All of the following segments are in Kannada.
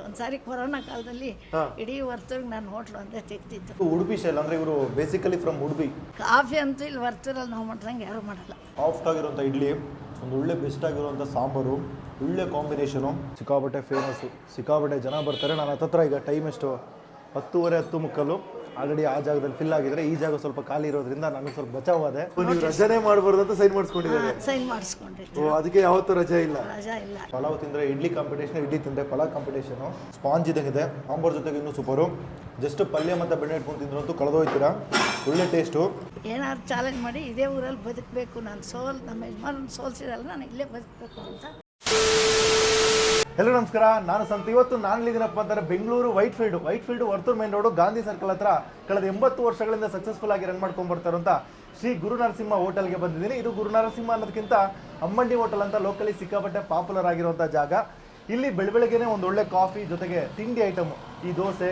ಒಂದ್ಸಾರಿ ಕೊರೋನಾ ಕಾಲದಲ್ಲಿ ಇಡೀ ವರ್ತೂರಿಗೆ ನಾನು ಹೋಟ್ಲು ಅಂತ ತೆಗ್ದಿದ್ದು. ಉಡುಪಿ ಶೈಲ್ ಅಂದರೆ ಇವರು ಬೇಸಿಕಲಿ ಫ್ರಮ್ ಉಡುಪಿ. ಕಾಫಿ ಅಂತೂ ಇಲ್ಲಿ ವರ್ತೂರಲ್ಲಿ ನಾವು ಮಾಡ್ದಂಗೆ ಯಾರು ಮಾಡಲ್ಲ. ಸಾಫ್ಟ್ ಆಗಿರುವಂಥ ಇಡ್ಲಿ, ಒಂದು ಒಳ್ಳೆ ಬೆಸ್ಟ್ ಆಗಿರುವಂಥ ಸಾಂಬಾರು, ಒಳ್ಳೆ ಕಾಂಬಿನೇಷನು, ಸಿಕ್ಕಾಪಟ್ಟೆ ಫೇಮಸ್ಸು, ಸಿಕ್ಕಾಪಟ್ಟೆ ಜನ ಬರ್ತಾರೆ. ನಾನು ಹತ್ತತ್ರ ಈಗ ಟೈಮ್ ಎಷ್ಟು 10:30 10:30 ಆಲ್ರೆಡಿ ಆ ಜಾಗದಲ್ಲಿ ಫಿಲ್ ಆಗಿದ್ರೆ ಈ ಜಾಗ ಸ್ವಲ್ಪ ಖಾಲಿ ಇರೋದ್ರಿಂದ ನನಗೆ ಸ್ವಲ್ಪ ಬಚಾವಾದೆ. ನೀವು ರಜೆನೇ ಮಾಡಬಾರ್ದು ಅಂತ ಸೈನ್ ಮಾಡಿಸ್ಕೊಂಡಿದ್ದಾರೆ. ಸೈನ್ ಮಾಡಿಸ್ಕೊಂಡಿದ್ದು. ಅದಕ್ಕೆ ಯಾವತ್ತೂ ರಜೆ ಇಲ್ಲ. ರಜಾ ಇಲ್ಲ. ಪಲಾವ್ ತಿಂದರೆ ಇಡ್ಲಿ ಕಾಂಪಿಟೇಷನ್, ಇಡ್ಲಿ ತಿಂದರೆ ಪಲಾವ್ ಕಾಂಪಿಟೇಷನು. ಸ್ಪಾಂಜ್ ಇದ್ದಂಗಿದೆ, ಸಾಂಬಾರ್ ಜೊತೆಗೆ ಇನ್ನೂ ಸೂಪರು. ಜಸ್ಟ್ ಪಲ್ಯ ಮತ್ತು ಬೆಣ್ಣೆ ಇಟ್ಕೊಂಡು ತಿಂದ್ರಂತೂ ಕಳೆದೋಯ್ತೀರಾ. ಒಳ್ಳೆ ಟೇಸ್ಟು. ಏನಾದ್ರು ಚಾಲೆಂಜ್ ಮಾಡಿ ಇದೇ ಊರಲ್ಲಿ ಬದುಕಬೇಕು, ನಾನು ನಮ್ಮ ಯಜಮಾನ ಸೋಲ್ಸಿರಲ್ಲ, ನಾನು ಇಲ್ಲೇ ಬದುಕಬೇಕು ಅಂತ. ಎಲ್ಲರೂ ನಮಸ್ಕಾರ, ನಾನು ಸಂತ. ಇವತ್ತು ನಾನು ಇಲ್ಲಿದ್ದೀನಪ್ಪ ಅಂತಾರೆ Bengaluru white field Varthur main road Gandhi circle ಹತ್ರ ಕಳೆದ 80 ವರ್ಷಗಳಿಂದ ಸಕ್ಸಸ್ಫುಲ್ ಆಗಿ ರನ್ ಮಾಡ್ಕೊಂಡು ಬರ್ತಾರಂತ ಶ್ರೀ ಗುರು ನರಸಿಂಹ ಹೋಟೆಲ್ಗೆ ಬಂದಿದ್ದೀನಿ. ಇದು ಗುರು ನರಸಿಂಹ ಅನ್ನೋದಕ್ಕಿಂತ ಅಮ್ಮಂಡಿ ಹೋಟೆಲ್ ಅಂತ ಲೋಕಲಿ ಸಿಕ್ಕಾಪಟ್ಟೆ ಪಾಪ್ಯುಲರ್ ಆಗಿರುವಂಥ ಜಾಗ. ಇಲ್ಲಿ ಬೆಳಗ್ಗೆನೆ ಒಂದು ಒಳ್ಳೆ ಕಾಫಿ ಜೊತೆಗೆ ತಿಂಡಿ ಐಟಮ್, ಈ ದೋಸೆ,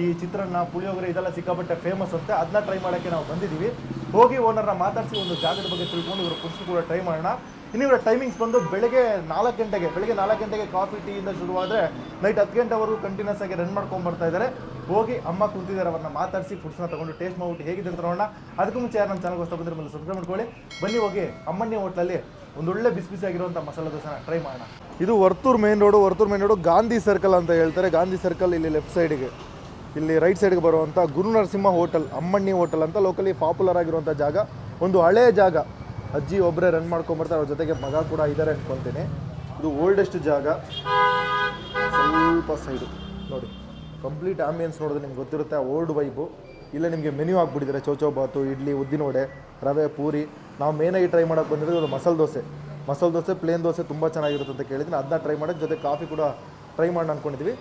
ಈ ಚಿತ್ರಾನ್ನ, ಪುಳಿಯೋಗರೆ ಇದೆಲ್ಲ ಸಿಕ್ಕಾಪಟ್ಟೆ ಫೇಮಸ್ ಅಂತೆ. ಅದನ್ನ ಟ್ರೈ ಮಾಡೋಕ್ಕೆ ನಾವು ಬಂದಿದ್ದೀವಿ. ಹೋಗಿ ಓನರ್ನ ಮಾತಾಡಿಸಿ ಒಂದು ಜಾಗದ ಬಗ್ಗೆ ತಿಳ್ಕೊಂಡು ಇವರು ಕುರ್ಸು ಕೂಡ ಟ್ರೈ ಮಾಡೋಣ. ಇನ್ನು ಇವರ ಟೈಮಿಂಗ್ಸ್ ಬಂದು ಬೆಳಗ್ಗೆ 4 ಗಂಟೆಗೆ ಕಾಫಿ ಟೀಯಿಂದ ಶುರುವಾದರೆ ನೈಟ್ 10 ಗಂಟೆವರೆಗೂ ಕಂಟಿನ್ಯೂಸ್ ಆಗಿ ರನ್ ಮಾಡ್ಕೊಂಡು ಬರ್ತಾ ಇದ್ದಾರೆ. ಹೋಗಿ ಅಮ್ಮ ಕುಂತಿದ್ದಾರೆ, ಅವ್ರನ್ನ ಮಾತಾಡಿಸಿ ಫುಡ್ಸ್ನ ತೊಗೊಂಡು ಟೇಸ್ಟ್ ಮಾಡ್ಬಿಟ್ಟು ಹೇಗಿದೆ ಅಂತ ನೋಡೋಣ. ಅದಕ್ಕೂ ಮುಂಚೆ ಯಾರು ನಮ್ಮ ಚಾನಲ್ ಹೊಸ ಬಂದರೆ ಮೇಲೆ ಸಬ್ಸ್ಕ್ರೈಬ್ ಮಾಡ್ಕೊಳ್ಳಿ. ಬನ್ನಿ ಹೋಗಿ ಅಮ್ಮಣ್ಣಿ ಹೋಟ್ಲಲ್ಲಿ ಒಂದೊಳ್ಳೆ ಬಿಸಿ ಆಗಿರುವಂಥ ಮಸಾಲೆ ದೋಸೆನ ಟ್ರೈ ಮಾಡೋಣ. ಇದು Varthur main road Gandhi circle ಅಂತ ಹೇಳ್ತಾರೆ. ಗಾಂಧಿ ಸರ್ಕಲ್ ಇಲ್ಲಿ ಲೆಫ್ಟ್ ಸೈಡಿಗೆ, ಇಲ್ಲಿ ರೈಟ್ ಸೈಡ್ಗೆ ಬರುವಂಥ ಗುರು ನರಸಿಂಹ ಹೋಟೆಲ್, ಅಮ್ಮಣ್ಣಿ ಹೋಟೆಲ್ ಅಂತ ಲೋಕಲಿ ಪಾಪ್ಯುಲರ್ ಆಗಿರುವಂಥ ಜಾಗ. ಒಂದು ಹಳೆಯ ಜಾಗ, ಅಜ್ಜಿ ಒಬ್ಬರೇ ರನ್ ಮಾಡ್ಕೊಂಬರ್ತಾರೆ, ಅವ್ರ ಜೊತೆಗೆ ಮಗ ಕೂಡ ಇದ್ದಾರೆ ಅಂದ್ಕೊತೀನಿ. ಇದು ಓಲ್ಡೆಸ್ಟ್ ಜಾಗ. ಸ್ವಲ್ಪ ಸೈಡು ನೋಡಿ, ಕಂಪ್ಲೀಟ್ ಆಂಬಿಯನ್ಸ್ ನೋಡಿದ್ರೆ ನಿಮ್ಗೆ ಗೊತ್ತಿರುತ್ತೆ, ಓಲ್ಡ್ ವೈಬು. ಇಲ್ಲೇ ನಿಮಗೆ ಮೆನ್ಯೂ ಹಾಕ್ಬಿಟ್ಟಿದ್ದಾರೆ, ಚೌಚೌ ಬಾತು, ಇಡ್ಲಿ, ಉದ್ದಿನ ವಡೆ, ರವೆ, ಪೂರಿ. ನಾವು ಮೇನಾಗಿ ಟ್ರೈ ಮಾಡೋಕ್ಕೆ ಬಂದಿರೋದು ಒಂದು ಮಸಾಲೆ ದೋಸೆ, ಪ್ಲೇನ್ ದೋಸೆ ತುಂಬ ಚೆನ್ನಾಗಿರುತ್ತೆ ಅಂತ ಕೇಳಿದ್ದೀನಿ. ಅದನ್ನ ಟ್ರೈ ಮಾಡೋಕ್ಕೆ ಜೊತೆ ಕಾಫಿ ಕೂಡ ಟ್ರೈ ಮಾಡೋಣ ಅಂದ್ಕೊಂಡಿದ್ವಿ.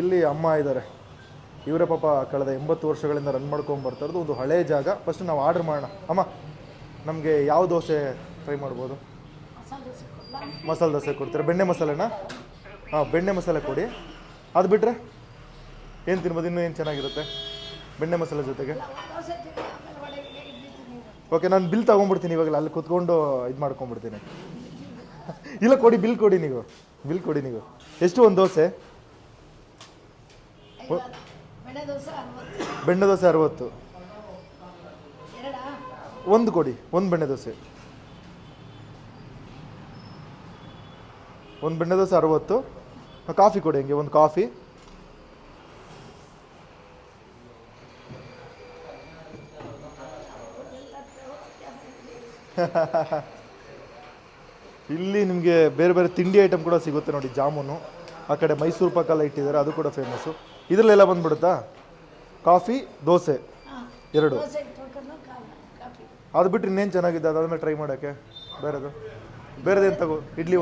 ಇಲ್ಲಿ ಅಮ್ಮ ಇದ್ದಾರೆ, ಇವರೇ ಪಾಪ ಕಳೆದ 80 ವರ್ಷಗಳಿಂದ ರನ್ ಮಾಡ್ಕೊಂಡು ಬರ್ತಾ ಇರೋದು. ಒಂದು ಹಳೆಯ ಜಾಗ. ಫಸ್ಟ್ ನಾವು ಆರ್ಡ್ರ್ ಮಾಡೋಣ. ಅಮ್ಮ, ನಮಗೆ ಯಾವ ದೋಸೆ ಟ್ರೈ ಮಾಡ್ಬೋದು? ಮಸಾಲೆ ದೋಸೆ ಕೊಡ್ತೀರಾ? ಬೆಣ್ಣೆ ಮಸಾಲೆನಾ? ಹಾಂ, ಬೆಣ್ಣೆ ಮಸಾಲೆ ಕೊಡಿ. ಅದು ಬಿಟ್ಟರೆ ಏನು ತಿನ್ಬೋದು? ಇನ್ನೂ ಏನು ಚೆನ್ನಾಗಿರುತ್ತೆ ಬೆಣ್ಣೆ ಮಸಾಲೆ ಜೊತೆಗೆ? ಓಕೆ, ನಾನು ಬಿಲ್ ತೊಗೊಂಡ್ಬಿಡ್ತೀನಿ ಇವಾಗಲೇ, ಅಲ್ಲಿ ಕುತ್ಕೊಂಡು ಇದು ಮಾಡ್ಕೊಂಡ್ಬಿಡ್ತೀನಿ. ಇಲ್ಲ ಕೊಡಿ, ಬಿಲ್ ಕೊಡಿ ನೀವು. ಎಷ್ಟು ಒಂದು ದೋಸೆ? ಬೆಣ್ಣೆ ದೋಸೆ 60. ಒಂದು ಕೊಡಿ, ಒಂದು ಬೆಣ್ಣೆ ದೋಸೆ. ಒಂದು ಬೆಣ್ಣೆ ದೋಸೆ 60. ಕಾಫಿ ಕೊಡಿ, ಹಂಗೆ ಒಂದು ಕಾಫಿ. ಇಲ್ಲಿ ನಿಮಗೆ ಬೇರೆ ಬೇರೆ ತಿಂಡಿ ಐಟಮ್ ಕೂಡ ಸಿಗುತ್ತೆ ನೋಡಿ. ಜಾಮೂನು, ಆ ಕಡೆ ಮೈಸೂರು ಪಾಕೆಲ್ಲ ಇಟ್ಟಿದ್ದಾರೆ, ಅದು ಕೂಡ ಫೇಮಸ್ಸು. ಇದರಲ್ಲೆಲ್ಲ ಬಂದ್ಬಿಡುತ್ತಾ? ಕಾಫಿ, ದೋಸೆ 2. ಅದು ಬಿಟ್ಟರೆ ಇನ್ನೇನು ಚೆನ್ನಾಗಿದೆ ಅದಾದ್ಮೇಲೆ ಟ್ರೈ ಮಾಡೋಕ್ಕೆ? ಬೇರೆದೇನು ತಗೋ? ಇಡ್ಲಿ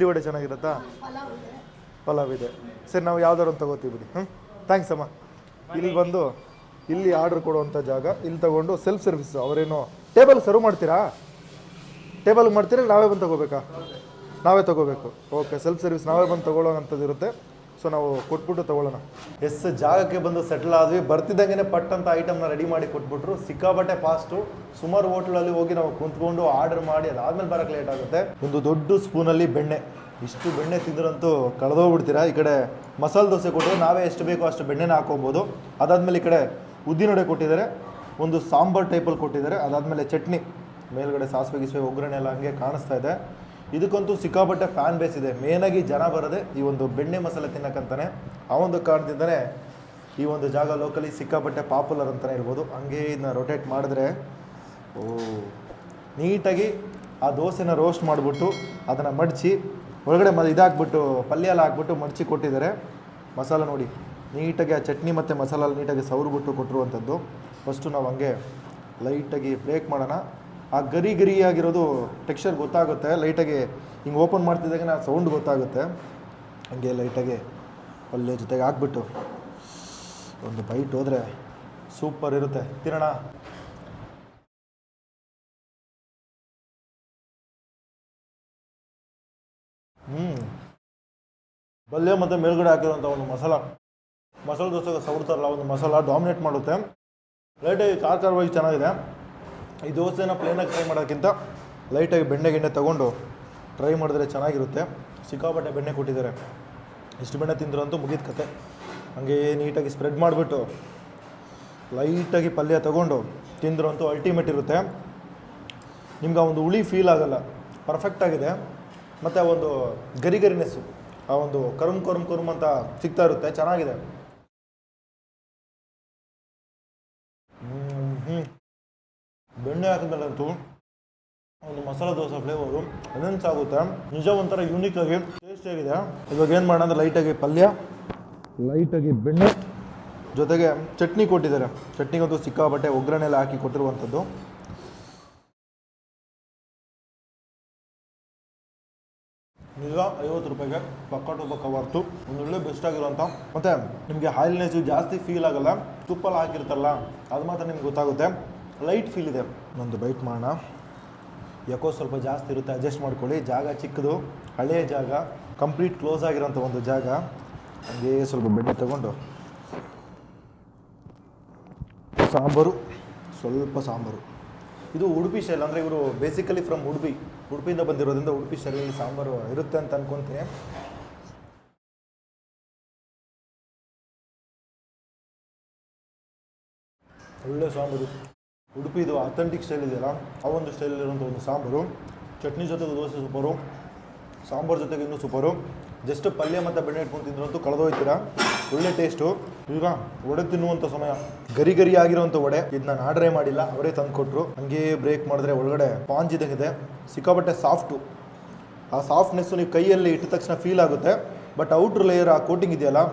ವಡೆ ಚೆನ್ನಾಗಿರುತ್ತಾ? ಪಲಾವ್ ಇದೆ. ಸರಿ, ನಾವು ಯಾವ್ದಾರು ಒಂದು ತಗೋತೀವಿ ಬಿಡಿ. ಥ್ಯಾಂಕ್ಸ್ ಅಮ್ಮ. ಇಲ್ಲಿ ಆರ್ಡ್ರ್ ಕೊಡುವಂಥ ಜಾಗ. ಇಲ್ಲಿ ತಗೊಂಡು ಸೆಲ್ಫ್ ಸರ್ವಿಸ್. ಅವರೇನೋ ಟೇಬಲ್ ಸರ್ವ್ ಮಾಡ್ತೀರಾ? ನಾವೇ ಬಂದು ತಗೋಬೇಕಾ? ನಾವೇ ತಗೋಬೇಕು. ಓಕೆ, ಸೆಲ್ಫ್ ಸರ್ವಿಸ್, ನಾವೇ ಬಂದು ತೊಗೊಳ್ಳೋಂಥದ್ದು ಇರುತ್ತೆ. ಸೊ ನಾವು ಕೊಟ್ಬಿಟ್ಟು ತೊಗೊಳ್ಳೋಣ. ಜಾಗಕ್ಕೆ ಬಂದು ಸೆಟ್ಲ್ ಆದ್ವಿ. ಬರ್ತಿದ್ದಂಗೆ ಪಟ್ಟಂತ ಐಟಮ್ನ ರೆಡಿ ಮಾಡಿ ಕೊಟ್ಬಿಟ್ರು. ಸಿಕ್ಕಾಪಟ್ಟೆ ಫಾಸ್ಟು. ಸುಮಾರು ಹೋಟ್ಲಲ್ಲಿ ಹೋಗಿ ನಾವು ಕುಂತ್ಕೊಂಡು ಆರ್ಡರ್ ಮಾಡಿ ಅದಾದ್ಮೇಲೆ ಬರೋಕ್ಕೆ ಲೇಟ್ ಆಗುತ್ತೆ. ಒಂದು ದೊಡ್ಡ ಸ್ಪೂನಲ್ಲಿ ಬೆಣ್ಣೆ, ಇಷ್ಟು ಬೆಣ್ಣೆ ತಿಂದ್ರಂತೂ ಕಳೆದೋಗ್ಬಿಡ್ತೀರಾ. ಈ ಕಡೆ ಮಸಾಲೆ ದೋಸೆ ಕೊಟ್ಟರೆ ನಾವೇ ಎಷ್ಟು ಬೇಕೋ ಅಷ್ಟು ಬೆಣ್ಣೆನ ಹಾಕೊಬೋದು. ಅದಾದಮೇಲೆ ಈ ಕಡೆ ಉದ್ದಿನ ವಡೆ ಕೊಟ್ಟಿದ್ದಾರೆ, ಒಂದು ಸಾಂಬಾರ್ ಟೈಪಲ್ಲಿ ಕೊಟ್ಟಿದ್ದಾರೆ. ಅದಾದಮೇಲೆ ಚಟ್ನಿ, ಮೇಲ್ಗಡೆ ಸಾಸಿವೆ ಒಗ್ಗರಣೆ ಎಲ್ಲ ಹಂಗೆ ಕಾಣಿಸ್ತಾ ಇದೆ. ಇದಕ್ಕಂತೂ ಸಿಕ್ಕಾಪಟ್ಟೆ ಫ್ಯಾನ್ ಬೇಸ್ ಇದೆ. ಮೇನಾಗಿ ಜನ ಬರೋದೆ ಈ ಒಂದು ಬೆಣ್ಣೆ ಮಸಾಲೆ ತಿನ್ನಕ್ಕಂತಾನೆ. ಆ ಒಂದು ಕಾರಣದಿಂದನೇ ಈ ಒಂದು ಜಾಗ ಲೋಕಲಿ ಸಿಕ್ಕಾಪಟ್ಟೆ ಪಾಪ್ಯುಲರ್ ಅಂತಲೇ ಇರ್ಬೋದು. ಹಂಗೆ ಇದನ್ನ ರೊಟೇಟ್ ಮಾಡಿದ್ರೆ ನೀಟಾಗಿ ಆ ದೋಸೆನ ರೋಸ್ಟ್ ಮಾಡಿಬಿಟ್ಟು ಅದನ್ನು ಮಡಚಿ ಒಳಗಡೆ ಇದಾಕ್ಬಿಟ್ಟು ಪಲ್ಯ ಎಲ್ಲ ಹಾಕ್ಬಿಟ್ಟು ಮಡಚಿ ಕೊಟ್ಟಿದ್ದಾರೆ. ಮಸಾಲೆ ನೋಡಿ, ನೀಟಾಗಿ ಆ ಚಟ್ನಿ ಮತ್ತು ಮಸಾಲ ನೀಟಾಗಿ ಸವರ್ಬಿಟ್ಟು ಕೊಟ್ಟಿರುವಂಥದ್ದು. ಫಸ್ಟು ನಾವು ಹಂಗೆ ಲೈಟಾಗಿ ಬ್ರೇಕ್ ಮಾಡೋಣ. ಆ ಗರಿಯಾಗಿರೋದು ಟೆಕ್ಸ್ಚರ್ ಗೊತ್ತಾಗುತ್ತೆ. ಲೈಟಾಗಿ ಹಿಂಗೆ ಓಪನ್ ಮಾಡ್ತಿದ್ದಾಗ ಆ ಸೌಂಡ್ ಗೊತ್ತಾಗುತ್ತೆ. ಹಂಗೆ ಲೈಟಾಗಿ ಪಲ್ಯ ಜೊತೆಗೆ ಹಾಕ್ಬಿಟ್ಟು ಒಂದು ಬೈಟ್ ಹೋದರೆ ಸೂಪರ್ ಇರುತ್ತೆ. ತಿನ್ನೋಣ. ಪಲ್ಯ ಮತ್ತು ಮೇಲ್ಗಡೆ ಹಾಕಿರೋಂಥ ಒಂದು ಮಸಾಲೆ ದೋಸೆಗೆ ಸವರ್ತಾರಲ್ಲ, ಒಂದು ಮಸಾಲ ಡಾಮಿನೇಟ್ ಮಾಡುತ್ತೆ. ಲೈಟಾಗಿ ಖಾರವಾಗಿ ಚೆನ್ನಾಗಿದೆ. ಈ ದೋಸೆನ ಪ್ಲೇನಾಗಿ ಟ್ರೈ ಮಾಡೋಕ್ಕಿಂತ ಲೈಟಾಗಿ ಬೆಣ್ಣೆ ತೊಗೊಂಡು ಟ್ರೈ ಮಾಡಿದ್ರೆ ಚೆನ್ನಾಗಿರುತ್ತೆ. ಸಿಕ್ಕಾಪಟ್ಟೆ ಬೆಣ್ಣೆ ಕೊಟ್ಟಿದ್ದಾರೆ. ಇಷ್ಟು ಬೆಣ್ಣೆ ತಿಂದ್ರು ಅಂತೂ ಮುಗಿದ ಕತೆ. ಹಂಗೆ ನೀಟಾಗಿ ಸ್ಪ್ರೆಡ್ ಮಾಡಿಬಿಟ್ಟು ಲೈಟಾಗಿ ಪಲ್ಯ ತೊಗೊಂಡು ತಿಂದ್ರು ಅಂತೂ ಅಲ್ಟಿಮೇಟ್ ಇರುತ್ತೆ. ನಿಮ್ಗೆ ಆ ಒಂದು ಹುಳಿ ಫೀಲ್ ಆಗಲ್ಲ, ಪರ್ಫೆಕ್ಟಾಗಿದೆ. ಮತ್ತು ಆ ಒಂದು ಗರಿನೆಸ್ಸು, ಆ ಒಂದು ಕರುಮ್ ಅಂತ ಸಿಗ್ತಾ ಇರುತ್ತೆ, ಚೆನ್ನಾಗಿದೆ. ಬೆಣ್ಣೆ ಹಾಕಿದ್ಮೇಲಂತೂ ಒಂದು ಮಸಾಲೆ ದೋಸೆ ಫ್ಲೇವರು ಎನ್ಹೆನ್ಸ್ ಆಗುತ್ತೆ. ನಿಜ ಒಂಥರ ಯೂನಿಕಾಗಿ ಟೇಸ್ಟಿಯಾಗಿದೆ. ಇವಾಗ ಏನು ಮಾಡೋಣ ಅಂದರೆ ಲೈಟಾಗಿ ಬೆಣ್ಣೆ ಜೊತೆಗೆ ಚಟ್ನಿ ಕೊಟ್ಟಿದ್ದಾರೆ. ಚಟ್ನಿಗಂತೂ ಸಿಕ್ಕಾಬಟ್ಟೆ ಒಗ್ಗರಣೆ ಎಲ್ಲ ಹಾಕಿ ಕೊಟ್ಟಿರುವಂಥದ್ದು. ನಿಜ 50 ರೂಪಾಯಿಗೆ ಪಕ್ಕ ಟು ಪಕ್ಕ ವರ್ತು, ಒಂದೊಳ್ಳೆ ಬೆಸ್ಟ್ ಆಗಿರುವಂಥ. ಮತ್ತು ನಿಮಗೆ ಆಯಿಲ್ನೆಸ್ ಜಾಸ್ತಿ ಫೀಲ್ ಆಗಲ್ಲ, ತುಪ್ಪಲ್ಲಿ ಹಾಕಿರ್ತಾರಲ್ಲ ಅದು ಮಾತ್ರ ನಿಮ್ಗೆ ಗೊತ್ತಾಗುತ್ತೆ, ಲೈಟ್ ಫೀಲ್ ಇದೆ. ಒಂದು ಬೈಟ್ ಮಾಡೋಣ. ಯಾಕೋ ಸ್ವಲ್ಪ ಜಾಸ್ತಿ ಇರುತ್ತೆ, ಅಡ್ಜಸ್ಟ್ ಮಾಡ್ಕೊಳ್ಳಿ. ಜಾಗ ಚಿಕ್ಕದು, ಹಳೆಯ ಜಾಗ, ಕಂಪ್ಲೀಟ್ ಕ್ಲೋಸ್ ಆಗಿರೋಂಥ ಒಂದು ಜಾಗ. ಹಾಗೆ ಸ್ವಲ್ಪ ಬೆಣ್ಣೆ ತಗೊಂಡು ಸ್ವಲ್ಪ ಸಾಂಬಾರು. ಇದು ಉಡುಪಿ ಸ್ಟೈಲ್, ಅಂದರೆ ಇವರು ಬೇಸಿಕಲಿ ಫ್ರಮ್ ಉಡುಪಿಯಿಂದ ಬಂದಿರೋದ್ರಿಂದ ಉಡುಪಿ ಸ್ಟೈಲಲ್ಲಿ ಸಾಂಬಾರು ಇರುತ್ತೆ ಅಂತ ಅನ್ಕೊತೀನಿ. ಒಳ್ಳೆ ಸಾಂಬಾರು, ಉಡುಪಿದು ಅಥೆಂಟಿಕ್ ಸ್ಟೈಲ್ ಇದೆಯಲ್ಲ ಆ ಒಂದು ಸ್ಟೈಲಲ್ಲಿರುವಂಥ ಒಂದು ಸಾಂಬಾರು. ಚಟ್ನಿ ಜೊತೆಗೆ ದೋಸೆ ಸೂಪರು, ಸಾಂಬಾರು ಜೊತೆಗೆ ಇನ್ನೂ ಸೂಪರು. ಜಸ್ಟ್ ಪಲ್ಯ ಮತ್ತು ಬೆಣ್ಣೆ ಇಟ್ಕೊಂಡು ತಿಂದ್ರಂತೂ ಕಳೆದೋಯ್ತೀರಾ, ಒಳ್ಳೆ ಟೇಸ್ಟು. ಈಗ ವಡೆ ತಿನ್ನುವಂಥ ಸಮಯ. ಗರಿ ಆಗಿರುವಂಥ ವಡೆ, ಇದು ನಾನು ಆರ್ಡ್ರೇ ಮಾಡಿಲ್ಲ, ಅವರೇ ತಂದು ಕೊಟ್ಟರು. ಹಂಗೆ ಬ್ರೇಕ್ ಮಾಡಿದ್ರೆ ಒಳಗಡೆ ಸ್ಪಾಂಜ್ ಇದ್ದಂಗಿದೆ, ಸಿಕ್ಕಾಬಟ್ಟೆ ಸಾಫ್ಟು. ಆ ಸಾಫ್ಟ್ನೆಸ್ಸು ನೀವು ಕೈಯಲ್ಲಿ ಇಟ್ಟ ತಕ್ಷಣ ಫೀಲ್ ಆಗುತ್ತೆ. ಬಟ್ ಔಟ್ರ್ ಲೇಯರ್ ಆ ಕೋಟಿಂಗ್ ಇದೆಯಲ್ಲ,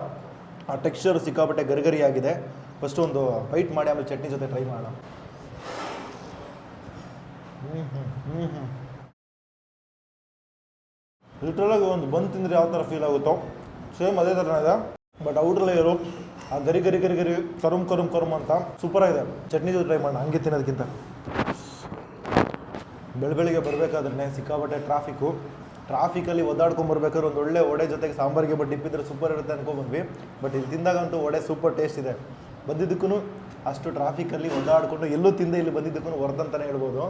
ಆ ಟೆಕ್ಸ್ಚರ್ ಸಿಕ್ಕಾಬಟ್ಟೆ ಗರಿ ಆಗಿದೆ. ಫಸ್ಟು ಒಂದು ಬೈಟ್ ಮಾಡಿ ಆಮೇಲೆ ಚಟ್ನಿ ಜೊತೆ ಟ್ರೈ ಮಾಡೋಣ. ಲಿಟ್ರಲಾಗಿ ಒಂದು ಬಂದು ತಿಂದರೆ ಯಾವ ಥರ ಫೀಲ್ ಆಗುತ್ತೋ ಸೇಮ್ ಅದೇ ಥರ ಇದೆ. ಬಟ್ ಔಟ್ರ್ ಲೇಯರು ಆ ಗರಿ ಕರುಮ್ ಅಂತ ಸೂಪರಾಗಿದೆ. ಚಟ್ನಿ ಜೊತೆ ಟ್ರೈ ಮಾಡೋಣ ಹಂಗೆ ತಿನ್ನೋದಕ್ಕಿಂತ. ಬೆಳಗ್ಗೆ ಬರಬೇಕಾದ್ರೆ ಸಿಕ್ಕಾಬಟ್ಟೆ ಟ್ರಾಫಿಕಲ್ಲಿ ಒದ್ದಾಡ್ಕೊಂಬರ್ಬೇಕಾದ್ರೆ ಒಂದು ಒಳ್ಳೆ ವಡೆ ಜೊತೆಗೆ ಸಾಂಬಾರಿಗೆ ಬಟ್ ಇಪ್ಪಿದ್ರೆ ಸೂಪರ್ ಇರುತ್ತೆ ಅನ್ಕೊಂಡ್ಬಂದ್ವಿ. ಬಟ್ ಇಲ್ಲಿ ತಿಂದಾಗಂತೂ ವಡೆ ಸೂಪರ್ ಟೇಸ್ಟ್ ಇದೆ. ಬಂದಿದ್ದಕ್ಕೂ ಅಷ್ಟು ಟ್ರಾಫಿಕಲ್ಲಿ ಒದ್ದಾಡಿಕೊಂಡು ಎಲ್ಲೂ ತಿಂದೆ ಇಲ್ಲಿ ಬಂದಿದ್ದಕ್ಕೂ ಹೊರದಂತಲೇ ಹೇಳ್ಬೋದು.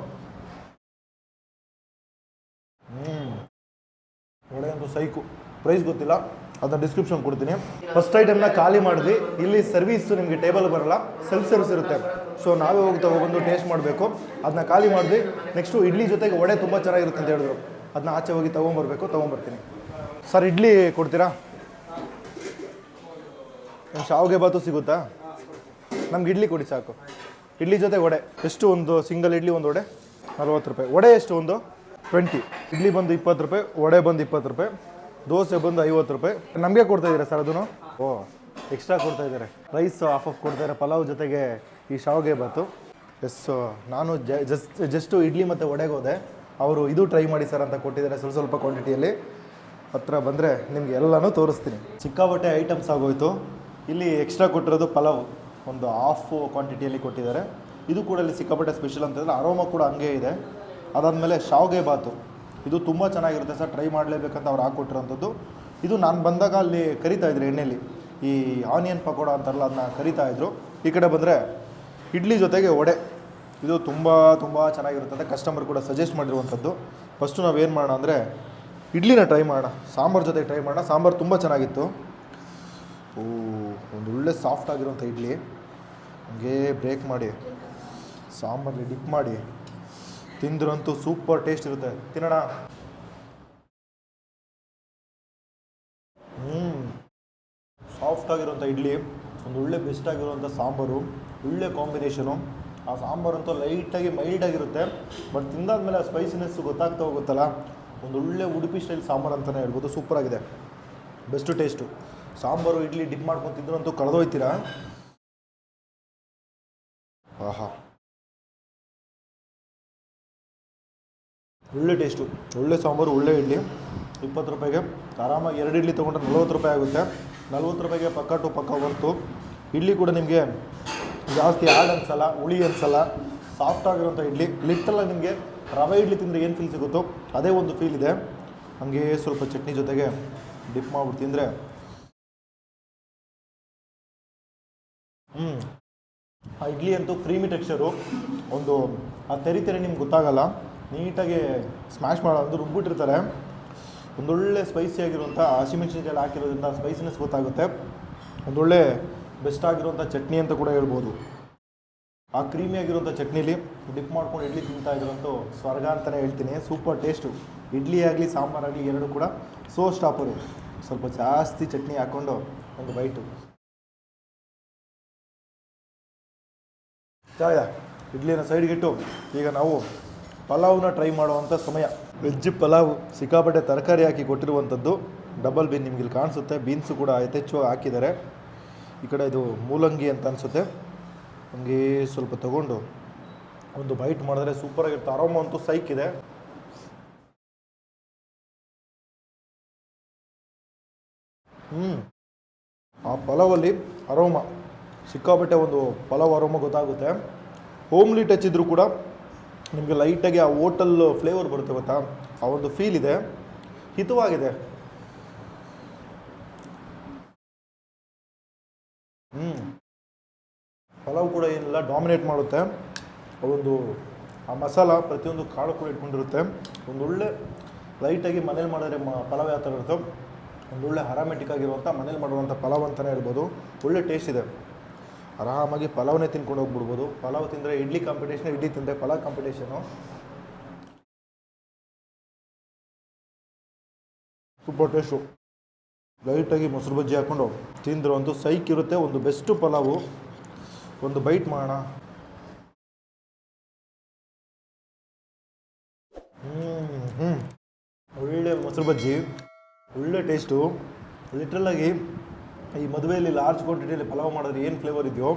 ವಡೆ ಅಂತೂ ಸೈಕು. ಪ್ರೈಸ್ ಗೊತ್ತಿಲ್ಲ, ಅದನ್ನ ಡಿಸ್ಕ್ರಿಪ್ಷನ್ ಕೊಡ್ತೀನಿ. ಫಸ್ಟ್ ಐಟಮ್ನ ಖಾಲಿ ಮಾಡಿದ್ವಿ. ಇಲ್ಲಿ ಸರ್ವಿಸು ನಿಮಗೆ ಟೇಬಲ್ ಬರಲ್ಲ, ಸೆಲ್ಫ್ ಸರ್ವಿಸ್ ಇರುತ್ತೆ. ಸೊ ನಾವೇ ಹೋಗಿ ತಗೊಬಂದು ಟೇಸ್ಟ್ ಮಾಡಬೇಕು. ಅದನ್ನ ಖಾಲಿ ಮಾಡಿದ್ವಿ. ನೆಕ್ಸ್ಟು ಇಡ್ಲಿ ಜೊತೆಗೆ ವಡೆ ತುಂಬ ಚೆನ್ನಾಗಿರುತ್ತೆ ಅಂತ ಹೇಳಿದ್ರು. ಅದನ್ನ ಆಚೆ ಹೋಗಿ ತೊಗೊಂಬರ್ತೀನಿ. ಸರ್ ಇಡ್ಲಿ ಕೊಡ್ತೀರಾ? ಶಾವಿಗೆ ಬಾತು ಸಿಗುತ್ತಾ? ನಮ್ಗೆ ಇಡ್ಲಿ ಕೊಡಿ ಸಾಕು. ಇಡ್ಲಿ ಜೊತೆ ವಡೆ ಎಷ್ಟು? ಒಂದು ಸಿಂಗಲ್ ಇಡ್ಲಿ ಒಂದು ವಡೆ 40 ರೂಪಾಯಿ. ವಡೆ ಎಷ್ಟು? ಒಂದು 20. ಇಡ್ಲಿ ಬಂದು 20 ರೂಪಾಯಿ, ವಡೆ ಬಂದು 20 ರೂಪಾಯಿ, ದೋಸೆ ಬಂದು 50 ರೂಪಾಯಿ. ನಮಗೆ ಕೊಡ್ತಾ ಇದ್ದೀರಾ ಸರ್ ಅದನ್ನು? ಎಕ್ಸ್ಟ್ರಾ ಕೊಡ್ತಾ ಇದ್ದಾರೆ. ರೈಸ್ ಆಫ್ ಕೊಡ್ತಾರೆ, ಪಲಾವ್ ಜೊತೆಗೆ ಈ ಶಾವಿಗೆ ಬಾತು. ನಾನು ಜಸ್ಟು ಇಡ್ಲಿ ಮತ್ತು ವಡೆಗೆ ಹೋದೆ. ಅವರು ಇದು ಟ್ರೈ ಮಾಡಿ ಸರ್ ಅಂತ ಕೊಟ್ಟಿದ್ದಾರೆ ಸ್ವಲ್ಪ ಕ್ವಾಂಟಿಟಿಯಲ್ಲಿ. ಹತ್ರ ಬಂದರೆ ನಿಮ್ಗೆ ಎಲ್ಲನೂ ತೋರಿಸ್ತೀನಿ. ಸಿಕ್ಕಾಬಟ್ಟೆ ಐಟಮ್ಸ್ ಆಗೋಯ್ತು. ಇಲ್ಲಿ ಎಕ್ಸ್ಟ್ರಾ ಕೊಟ್ಟಿರೋದು ಪಲಾವ್ ಒಂದು ಹಾಫ್ ಕ್ವಾಂಟಿಟಿಯಲ್ಲಿ ಕೊಟ್ಟಿದ್ದಾರೆ. ಇದು ಕೂಡ ಇಲ್ಲಿ ಸಿಕ್ಕಾಪಟ್ಟೆ ಸ್ಪೆಷಲ್ ಅಂತಂದರೆ ಅರೋಮಾ ಕೂಡ ಹಂಗೆ ಇದೆ. ಅದಾದಮೇಲೆ ಶಾವಿಗೆ ಬಾತು, ಇದು ತುಂಬ ಚೆನ್ನಾಗಿರುತ್ತೆ ಸರ್, ಟ್ರೈ ಮಾಡಲೇಬೇಕಂತ ಅವ್ರು ಹಾಕ್ಕೊಟ್ಟಿರೋಂಥದ್ದು. ಇದು ನಾನು ಬಂದಾಗ ಅಲ್ಲಿ ಕರಿತಾಯಿದ್ರು ಎಣ್ಣೆಯಲ್ಲಿ, ಈ ಆನಿಯನ್ ಪಕೋಡ ಅಂತಾರಲ್ಲ ಅದನ್ನ ಕರಿತಾಯಿದ್ರು. ಈ ಕಡೆ ಬಂದರೆ ಇಡ್ಲಿ ಜೊತೆಗೆ ವಡೆ, ಇದು ತುಂಬ ಚೆನ್ನಾಗಿರುತ್ತೆ. ಕಸ್ಟಮರ್ ಕೂಡ ಸಜೆಸ್ಟ್ ಮಾಡಿರುವಂಥದ್ದು. ಫಸ್ಟು ನಾವೇನು ಮಾಡೋಣ ಅಂದರೆ ಇಡ್ಲಿನ ಟ್ರೈ ಮಾಡೋಣ, ಸಾಂಬಾರು ಜೊತೆಗೆ ಟ್ರೈ ಮಾಡೋಣ. ಸಾಂಬಾರು ತುಂಬ ಚೆನ್ನಾಗಿತ್ತು. ಒಂದು ಒಳ್ಳೆ ಸಾಫ್ಟ್ ಆಗಿರುವಂಥ ಇಡ್ಲಿ. ಹಂಗೆ ಬ್ರೇಕ್ ಮಾಡಿ ಸಾಂಬಾರಲ್ಲಿ ಡಿಪ್ ಮಾಡಿ ತಿಂದ್ರಂತೂ ಸೂಪರ್ ಟೇಸ್ಟ್ ಇರುತ್ತೆ. ತಿನ್ನೋಣ. ಸಾಫ್ಟ್ ಆಗಿರುವಂಥ ಇಡ್ಲಿ, ಒಂದು ಒಳ್ಳೆ ಬೆಸ್ಟ್ ಆಗಿರುವಂಥ ಸಾಂಬಾರು, ಒಳ್ಳೆ ಕಾಂಬಿನೇಷನು. ಆ ಸಾಂಬಾರಂತೂ ಲೈಟಾಗಿ ಮೈಲ್ಡಾಗಿರುತ್ತೆ, ಬಟ್ ತಿಂದಾದ್ಮೇಲೆ ಆ ಸ್ಪೈಸಿನೆಸ್ಸು ಗೊತ್ತಾಗ್ತಾ ಹೋಗುತ್ತಲ್ಲ, ಒಂದು ಒಳ್ಳೆ ಉಡುಪಿ ಸ್ಟೈಲ್ ಸಾಂಬಾರು ಅಂತಲೇ ಹೇಳ್ಬೋದು. ಸೂಪರಾಗಿದೆ, best taste. Sambar idli dip ಮಾಡ್ಕೊಂಡು ತಿಂದ್ರಂತೂ ಕಳೆದೋಯ್ತೀರಾ. ಆಹಾ, ಒಳ್ಳೆ ಟೇಸ್ಟು, ಒಳ್ಳೆ ಸಾಂಬಾರು, ಒಳ್ಳೆ ಇಡ್ಲಿ. 20 ರೂಪಾಯಿಗೆ ಆರಾಮಾಗಿ 2 ಇಡ್ಲಿ ತೊಗೊಂಡ್ರೆ 40 ರೂಪಾಯಿ ಆಗುತ್ತೆ. 40 ರೂಪಾಯಿಗೆ ಪಕ್ಕ ಟು ಪಕ್ಕ ವರ್ತು. ಇಡ್ಲಿ ಕೂಡ ನಿಮಗೆ ಜಾಸ್ತಿ ಹಾರ್ಡ್ ಅನಿಸಲ್ಲ, ಹುಳಿ ಅನಿಸಲ್ಲ, ಸಾಫ್ಟ್ ಆಗಿರೋಂಥ ಇಡ್ಲಿ. ಲಿಟ್ಟಲ್ಲ ನಿಮಗೆ ರವೆ ಇಡ್ಲಿ ತಿಂದರೆ ಏನು ಫೀಲ್ ಸಿಗುತ್ತೋ ಅದೇ ಒಂದು ಫೀಲ್ ಇದೆ. ಹಾಗೆ ಸ್ವಲ್ಪ ಚಟ್ನಿ ಜೊತೆಗೆ ಡಿಪ್ ಮಾಡ್ಬಿಟ್ಟು ತಿಂದರೆ ಆ ಇಡ್ಲಿ ಅಂತೂ ಕ್ರೀಮಿ ಟೆಕ್ಸ್ಚರು. ಒಂದು ಆ ತೆರಿ ನಿಮ್ಗೆ ಗೊತ್ತಾಗಲ್ಲ, ನೀಟಾಗಿ ಸ್ಮ್ಯಾಶ್ ಮಾಡೋದು ರುಬ್ಬಿಟ್ಟಿರ್ತಾರೆ. ಒಂದೊಳ್ಳೆ ಸ್ಪೈಸಿ ಆಗಿರುವಂಥ ಹಸಿಮೆಣಸಿನಕಾಯಿ ಹಾಕಿರೋದ್ರಿಂದ ಸ್ಪೈಸಿನೆಸ್ ಗೊತ್ತಾಗುತ್ತೆ. ಒಂದೊಳ್ಳೆ ಬೆಸ್ಟ್ ಆಗಿರುವಂಥ ಚಟ್ನಿ ಅಂತ ಕೂಡ ಹೇಳ್ಬೋದು. ಆ ಕ್ರೀಮಿ ಆಗಿರುವಂಥ ಚಟ್ನೀಲಿ ಡಿಪ್ ಮಾಡ್ಕೊಂಡು ಇಡ್ಲಿ ತಿಂತಾ ಇದ್ರಂತೂ ಸ್ವರ್ಗ ಅಂತಲೇ ಹೇಳ್ತೀನಿ. Super taste. ಇಡ್ಲಿ ಆಗಲಿ ಸಾಂಬಾರಾಗಲಿ ಎರಡು ಕೂಡ ಸೋ ಸ್ಟಾಪರು. ಸ್ವಲ್ಪ ಜಾಸ್ತಿ ಚಟ್ನಿ ಹಾಕ್ಕೊಂಡು ಒಂದು ಬೈಟು. ಚೆನ್ನಾಗಿದೆ. ಇಡ್ಲಿನ ಸೈಡ್ಗಿಟ್ಟು ಈಗ ನಾವು ಪಲಾವ್ನ ಟ್ರೈ ಮಾಡುವಂಥ ಸಮಯ. ವೆಜ್ ಪಲಾವ್ ಸಿಕ್ಕಾಪಟ್ಟೆ ತರಕಾರಿ ಹಾಕಿ ಕೊಟ್ಟಿರುವಂಥದ್ದು. ಡಬಲ್ ಬೀನ್ ನಿಮ್ಗೆ ಇಲ್ಲಿ ಕಾಣಿಸುತ್ತೆ. ಬೀನ್ಸು ಕೂಡ ಯಥೇಚ್ಛವಾಗಿ ಹಾಕಿದ್ದಾರೆ. ಈ ಕಡೆ ಇದು ಮೂಲಂಗಿ ಅಂತ ಅನಿಸುತ್ತೆ. ಹಂಗೆ ಸ್ವಲ್ಪ ತಗೊಂಡು ಒಂದು ಬೈಟ್ ಮಾಡಿದ್ರೆ ಸೂಪರಾಗಿರುತ್ತೆ. ಅರೋಮ ಅಂತೂ ಸೈಕ್ ಇದೆ. ಆ ಪಲಾವಲ್ಲಿ ಅರೋಮ ಸಿಕ್ಕಾಪಟ್ಟೆ ಒಂದು ಪಲಾವ್ ಅರೋಮ ಗೊತ್ತಾಗುತ್ತೆ. ಹೋಮ್ಲಿ ಟಚ್ ಇದ್ದರೂ ಕೂಡ ನಿಮಗೆ ಲೈಟಾಗಿ ಆ ಹೋಟೆಲ್ ಫ್ಲೇವರ್ ಬರುತ್ತೆ ಗೊತ್ತಾ, ಆ ಒಂದು ಫೀಲ್ ಇದೆ. ಹಿತವಾಗಿದೆ. ಪಲಾವ್ ಕೂಡ ಏನಿಲ್ಲ ಡಾಮಿನೇಟ್ ಮಾಡುತ್ತೆ. ಒಂದು ಆ ಮಸಾಲ ಪ್ರತಿಯೊಂದು ಕಾಳು ಕೂಡ ಇಟ್ಕೊಂಡಿರುತ್ತೆ. ಒಂದೊಳ್ಳೆ ಲೈಟಾಗಿ ಮನೇಲಿ ಮಾಡಿದ್ರೆ ಪಲಾವ್ ಯಾವ ಥರ ಇರುತ್ತೋ ಒಂದೊಳ್ಳೆ ಅರಾಮೆಟಿಕ್ ಆಗಿರುವಂಥ ಮನೇಲಿ ಮಾಡುವಂಥ ಪಲಾವ್ ಅಂತಲೇ ಹೇಳ್ಬೋದು. ಒಳ್ಳೆ ಟೇಸ್ಟ್ ಇದೆ. ಆರಾಮಾಗಿ ಪಲಾವ್ನೇ ತಿನ್ಕೊಂಡು ಹೋಗ್ಬಿಡ್ಬೋದು. ಪಲಾವ್ ತಿಂದರೆ ಇಡ್ಲಿ ಕಾಂಪಿಟೇಷನ್, ಇಡ್ಲಿ ತಿಂದರೆ ಪಲಾವ್ ಕಾಂಪಿಟೇಷನು. Super taste. ಲೈಟಾಗಿ ಮೊಸರು ಬಜ್ಜಿ ಹಾಕ್ಕೊಂಡು ತಿಂದರು ಅಂತೂ ಸೈಕ್ ಇರುತ್ತೆ. ಒಂದು ಬೆಸ್ಟು ಪಲಾವು. ಒಂದು ಬೈಟ್ ಮಾಡೋಣ. ಒಳ್ಳೆ ಮೊಸರು ಬಜ್ಜಿ, ಒಳ್ಳೆ ಟೇಸ್ಟು. ಲಿಟ್ರಲಾಗಿ ಈ ಮದುವೆಯಲ್ಲಿ ಲಾರ್ಜ್ ಕ್ವಾಂಟಿಟಿಯಲ್ಲಿ ಪಲಾವ್ ಮಾಡಿದ್ರೆ ಏನು ಫ್ಲೇವರ್ ಇದೆಯೋ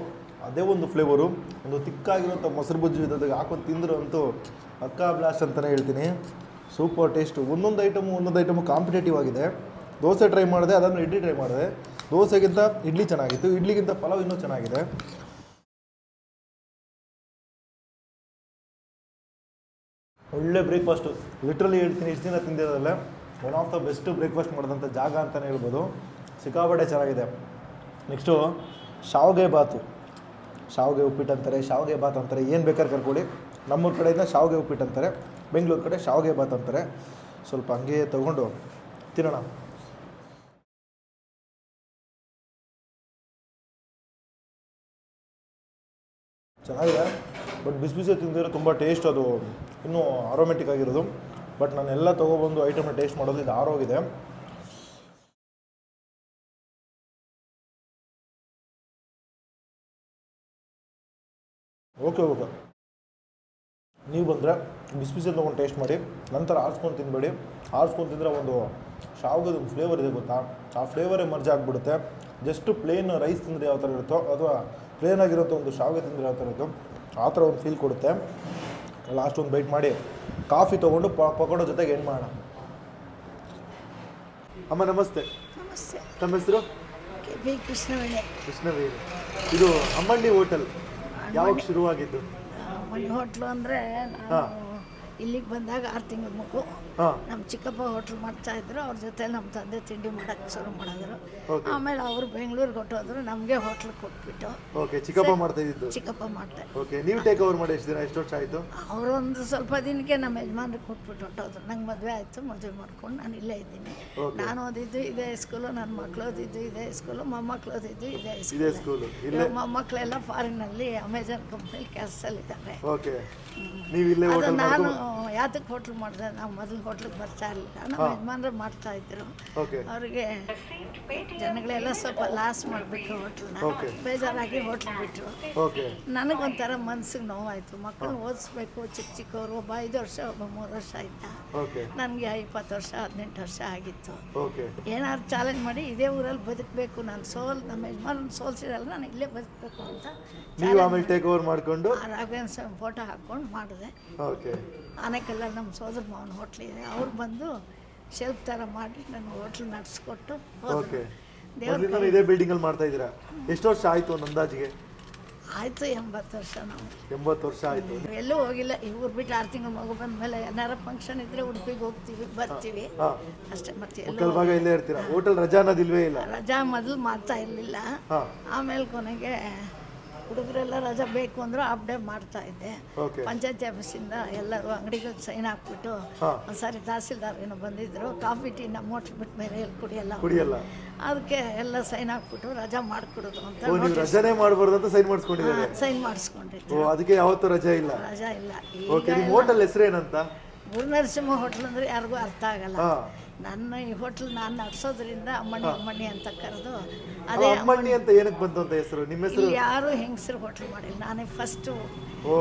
ಅದೇ ಒಂದು ಫ್ಲೇವರು. ಒಂದು ತಿಕ್ಕಾಗಿರುವಂಥ ಮೊಸರು ಬಜ್ಜಿ ಜೊತೆಗೆ ಹಾಕೊಂಡು ತಿಂದರು ಅಂತೂ ಅಕ್ಕಾ ಬ್ಲಾಸ್ಟ್ ಅಂತಲೇ ಹೇಳ್ತೀನಿ. Super taste. ಒಂದೊಂದು ಐಟಮು ಕಾಂಪಿಟೇಟಿವ್ ಆಗಿದೆ. ದೋಸೆ ಟ್ರೈ ಮಾಡಿದೆ, ಅದನ್ನು ಇಡ್ಲಿ ಟ್ರೈ ಮಾಡಿದೆ. ದೋಸೆಗಿಂತ ಇಡ್ಲಿ ಚೆನ್ನಾಗಿತ್ತು, ಇಡ್ಲಿಗಿಂತ ಪಲಾವ್ ಇನ್ನೂ ಚೆನ್ನಾಗಿದೆ. ಒಳ್ಳೆ ಬ್ರೇಕ್ಫಾಸ್ಟು. ಲಿಟ್ರಲಿ ಹೇಳ್ತೀನಿ, ಇಷ್ಟು ದಿನ ತಿಂದಿರೋದಲ್ಲ one of the best breakfast ಮಾಡಿದಂಥ ಜಾಗ ಅಂತಲೇ ಹೇಳ್ಬೋದು. ಸಿಕ್ಕಾಪಟ್ಟೆ ಚೆನ್ನಾಗಿದೆ. ನೆಕ್ಸ್ಟು ಶಾವಿಗೆ ಬಾತು. ಶಾವಿಗೆ ಉಪ್ಪಿಟ್ಟು ಅಂತಾರೆ, ಶಾವಿಗೆ ಬಾತ್ ಅಂತಾರೆ, ಏನು ಬೇಕಾದ್ರೆ ಕರ್ಕೊಳ್ಳಿ. ನಮ್ಮೂರ ಕಡೆಯಿಂದ ಶಾವಿಗೆ ಉಪ್ಪಿಟ್ಟು ಅಂತಾರೆ, ಬೆಂಗಳೂರು ಕಡೆ ಶಾವಿಗೆ ಬಾತ್ ಅಂತಾರೆ. ಸ್ವಲ್ಪ ಹಂಗೆ ತೊಗೊಂಡು ತಿನ್ನೋಣ. ಚೆನ್ನಾಗಿದೆ. ಬಟ್ ಬಿಸಿ ಬಿಸಿ ತಿಂದಿರೋ ತುಂಬ ಟೇಸ್ಟ್. ಅದು ಇನ್ನೂ ಆರೋಮೆಟಿಕ್ ಆಗಿರೋದು. ಬಟ್ ನಾನೆಲ್ಲ ತೊಗೊಬಂದು ಐಟಮ್ನ ಟೇಸ್ಟ್ ಮಾಡೋದು ಇದು ಆರೋಗಿದೆ. ಓಕೆ. ನೀವು ಬಂದರೆ ಬಿಸಿ ಬಿಸಿ ತೊಗೊಂಡು ಟೇಸ್ಟ್ ಮಾಡಿ, ನಂತರ ಆರಿಸ್ಕೊಂಡು ತಿನ್ನಬೇಡಿ. ಆರಿಸ್ಕೊಂಡು ತಿಂದರೆ ಒಂದು ಶಾವಿಗೆದು ಒಂದು ಫ್ಲೇವರ್ ಇದೆ ಗೊತ್ತಾ, ಆ ಫ್ಲೇವರೇ ಮರ್ಜ್ ಆಗಿಬಿಡುತ್ತೆ. ಜಸ್ಟ್ ಪ್ಲೇನ್ ರೈಸ್ ತಿಂದರೆ ಯಾವ ಥರ ಇರುತ್ತೋ ಅಥವಾ ಪ್ಲೇನ್ ಆಗಿರುತ್ತೋ ಒಂದು ಶಾವಿಗೆ ತಿಂದರೆ ಯಾವ ಥರ ಇರುತ್ತೋ ಆ ಥರ ಒಂದು ಫೀಲ್ ಕೊಡುತ್ತೆ. ಲಾಸ್ಟ್ ಒಂದು ಬೈಟ್ ಮಾಡಿ ಕಾಫಿ ತೊಗೊಂಡು ಪಕೋಡ ಜೊತೆಗೆ ಏನು ಮಾಡೋಣ. ಅಮ್ಮ ನಮಸ್ತೆ. ನಮಸ್ತೆ. ತಮ್ಮ ಹೆಸರು? ಬಿ ಕೃಷ್ಣವೇಣಿ. ಕೃಷ್ಣವೇಣಿ. ಇದು ಅಮ್ಮಂಡಿ ಹೋಟೆಲ್ ಯಾವಾಗ ಶುರುವಾಗಿದ್ದು? ಅಮ್ಮಂಡಿ ಹೋಟ್ಲು ಅಂದರೆ ನಾನು ಇಲ್ಲಿಗೆ ಬಂದಾಗ 6 ತಿಂಗಳ ಮಗು. ನಮ್ಮ ಚಿಕ್ಕಪ್ಪ ಹೋಟ್ಲ್ ಮಾಡ್ತಾಯಿದ್ರು. ಅವ್ರ ಜೊತೆ ನಮ್ಮ ತಂದೆ ತಿಂಡಿ ಮಾಡೋಕ್ಕೆ ಶುರು ಮಾಡಿದ್ರು. ಆಮೇಲೆ ಅವರು ಬೆಂಗಳೂರಿಗೆ ಹೊಟ್ಟೋದ್ರು, ನಮಗೆ ಹೋಟ್ಲ್ ಕೊಟ್ಬಿಟ್ಟು. ಓಕೆ. ಚಿಕ್ಕಪ್ಪ ಮಾಡ್ತಾ ಇದ್ದಿದ್ದು? ಚಿಕ್ಕಪ್ಪ ಮಾಡ್ತಾ. ಓಕೆ. ನೀವು ಟೇಕ್ ಓವರ್ ಮಾಡಿ ಎಷ್ಟು ವರ್ಷ ಆಯಿತು? ಅವರೊಂದು ಸ್ವಲ್ಪ ದಿನಕ್ಕೆ ನಮ್ಮ ಯಜಮಾನ್ರಿಗೆ ಕೊಟ್ಬಿಟ್ಟು ಹೊಟ್ಟೋದ್ರು. ನಂಗೆ ಮದುವೆ ಆಯಿತು. ಮದುವೆ ಮಾಡ್ಕೊಂಡು ನಾನು ಇಲ್ಲೇ ಇದ್ದೀನಿ. ನಾನು ಓದಿದ್ದು ಇದೇ ಸ್ಕೂಲು, ನನ್ನ ಮಕ್ಕಳು ಓದಿದ್ದು ಇದೇ ಸ್ಕೂಲು, ಮೊಮ್ಮಕ್ಕಳು ಓದಿದ್ದು ಇದೇ ಸ್ಕೂಲು. ಮೊಮ್ಮಕ್ಕಳೆಲ್ಲ ಫಾರಿನಲ್ಲಿ ಅಮೆಜಾನ್ ಕಂಪ್ನಿಲಿ ಕೆಲಸದಲ್ಲಿದ್ದಾರೆ. ಓಕೆ. ನೀವು ಇಲ್ಲೇ ನಾನು ಯಾತಕ್ಕೆ ಹೋಟ್ಲ್ ಮಾಡಿದೆ, ನಾವು ಮೊದಲು ಹೋಟ್ಲಿಗೆ ಬರ್ತಾ ಇರಲಿಲ್ಲ. ನಮ್ಮ ಯಜಮಾನ್ರು ಮಾಡ್ತಾ ಇದ್ರು. ಅವ್ರಿಗೆ ಜನಗಳೆಲ್ಲ ಸ್ವಲ್ಪ ಲಾಸ್ ಮಾಡಿಬಿಟ್ರು ಹೋಟ್ಲನ್ನ. ಬೇಜಾರಾಗಿ ಹೋಟ್ಲ್ ಬಿಟ್ಟರು. ನನಗೊಂಥರ ಮನ್ಸಿಗೆ ನೋವಾಯಿತು. ಮಕ್ಕಳನ್ನ ಓದಿಸ್ಬೇಕು. ಚಿಕ್ಕವರು, ಒಬ್ಬ 5 ವರ್ಷ, ಒಬ್ಬ 3 ವರ್ಷ ಇದ್ದ. ನನಗೆ 20 ವರ್ಷ 18 ವರ್ಷ ಆಗಿತ್ತು. ಏನಾದ್ರು ಚಾಲೆಂಜ್ ಮಾಡಿ ಇದೇ ಊರಲ್ಲಿ ಬದುಕಬೇಕು, ನಾನು ನಮ್ಮ ಯಜಮಾನ್ ಸೋಲ್ಸಿರಲ್ಲ, ನಾನು ಇಲ್ಲೇ ಬದುಕಬೇಕು ಅಂತ ಟೇಕ್ ಓವರ್ ಮಾಡಿಕೊಂಡು ರಾಘವೇಂದ್ರ ಸ್ವಾಮಿ ಫೋಟೋ ಹಾಕ್ಕೊಂಡು ಮಾಡಿದೆ. ಆನೆಕಲ್ಲ ನಮ್ಮ ಸೋದರ ಮಾವನ ಹೋಟ್ಲಿದೆ. ಅವ್ರು ಬಂದು ಶೆಲ್ಫ್ ಥರ ಮಾಡಿ ನನ್ನ ಹೋಟ್ಲ್ ನಡೆಸ್ಕೊಟ್ಟು ಇದೇ ಬಿಲ್ಡಿಂಗಲ್ಲಿ ಮಾಡ್ತಾ ಇದ್ದೀರಾ? ಎಷ್ಟು ವರ್ಷ ಆಯಿತು ಒಂದು ಅಂದಾಜಿಗೆ? ಆಯಿತು 80 ವರ್ಷ. ನಾವು 80 ವರ್ಷ ಆಯಿತು. ಎಲ್ಲೂ ಹೋಗಿಲ್ಲ. ಊರು ಬಿಟ್ಟು 6 ತಿಂಗಳು ಮಗು ಬಂದಮೇಲೆ ಏನಾರ ಫಂಕ್ಷನ್ ಇದ್ದರೆ ಉಡುಪಿಗೆ ಹೋಗ್ತೀವಿ, ಬರ್ತೀವಿ ಅಷ್ಟೇ. ಮತ್ತೆ ಇಲ್ಲೇ ಇರ್ತೀರಾ? ಹೋಟೆಲ್ ರಜಾ ಅನ್ನೋದಿಲ್ವೇ ಇಲ್ಲ? ರಜಾ ಮೊದಲು ಮಾಡ್ತಾ ಇರಲಿಲ್ಲ. ಆಮೇಲೆ ಕೊನೆಗೆ ಹುಡುಗರೆಲ್ಲ ರಜೆ ಬೇಕು ಅಂದರೂ ಹಾಫ್ ಡೇ ಮಾಡ್ತಾ ಇದ್ದೆ. ಓಕೆ ಪಂಚಾಯತಿ ಆಫೀಸಿಂದ ಎಲ್ಲರೂ ಅಂಗಡಿಗಳಿಗೆ ಸೈನ್ ಹಾಕ್ಬಿಟ್ಟು ಒಂದ್ಸಾರಿ ತಹಸೀಲ್ದಾರ್ ಏನೋ ಬಂದಿದ್ರು, ಕಾಫಿ ಟೀ ನಮ್ಮ ಹೋಟ್ಲ್ ಬಿಟ್ಟು ಬೇರೆ ಎಲ್ಲಿ ಕುಡಿಯಲ್ಲ, ಅದಕ್ಕೆ ಎಲ್ಲ ಸೈನ್ ಹಾಕ್ಬಿಟ್ಟು ರಜಾ ಮಾಡಿಕೊಡೋದು ಅಂತ. ನೀವು ರಜಾನೇ ಮಾಡಬಾರ್ದು ಅಂತ ಸೈನ್ ಮಾಡಿಸ್ಕೊಂಡಿದ್ದೀರಿ? ಸೈನ್ ಮಾಡಿಸ್ಕೊಂಡಿದ್ದೆ. ಅದಕ್ಕೆ ಯಾವತ್ತೂ ರಜಾ ಇಲ್ಲ? ರಜಾ ಇಲ್ಲ. ಓಕೆ, ನಿಮ್ಮ ಹೋಟೆಲ್ ಹೆಸರೇನಂತ? ಗುರುನರಸಿಂಹ ಹೋಟ್ಲ್ ಅಂದರೆ ಯಾರಿಗೂ ಅರ್ಥ ಆಗಲ್ಲ. ನನ್ನ ಈ ಹೋಟ್ಲ್ ನಾನು ನಡೆಸೋದ್ರಿಂದ ಅಮ್ಮಣ್ಣಿ ಅಂತ ಕರೆದು, ಅದೇ ಅಮ್ಮಣ್ಣಿ ಅಂತ ಏನಕ್ಕೆ ಬಂತು ಅಂತ ಹೆಸರು? ನಿಮ್ಮ ಹೆಸರು? ಯಾರು ಹೆಂಗಸರು ಹೋಟ್ಲ್ ಮಾಡಿಲ್ಲ, ನಾನೇ ಫಸ್ಟು.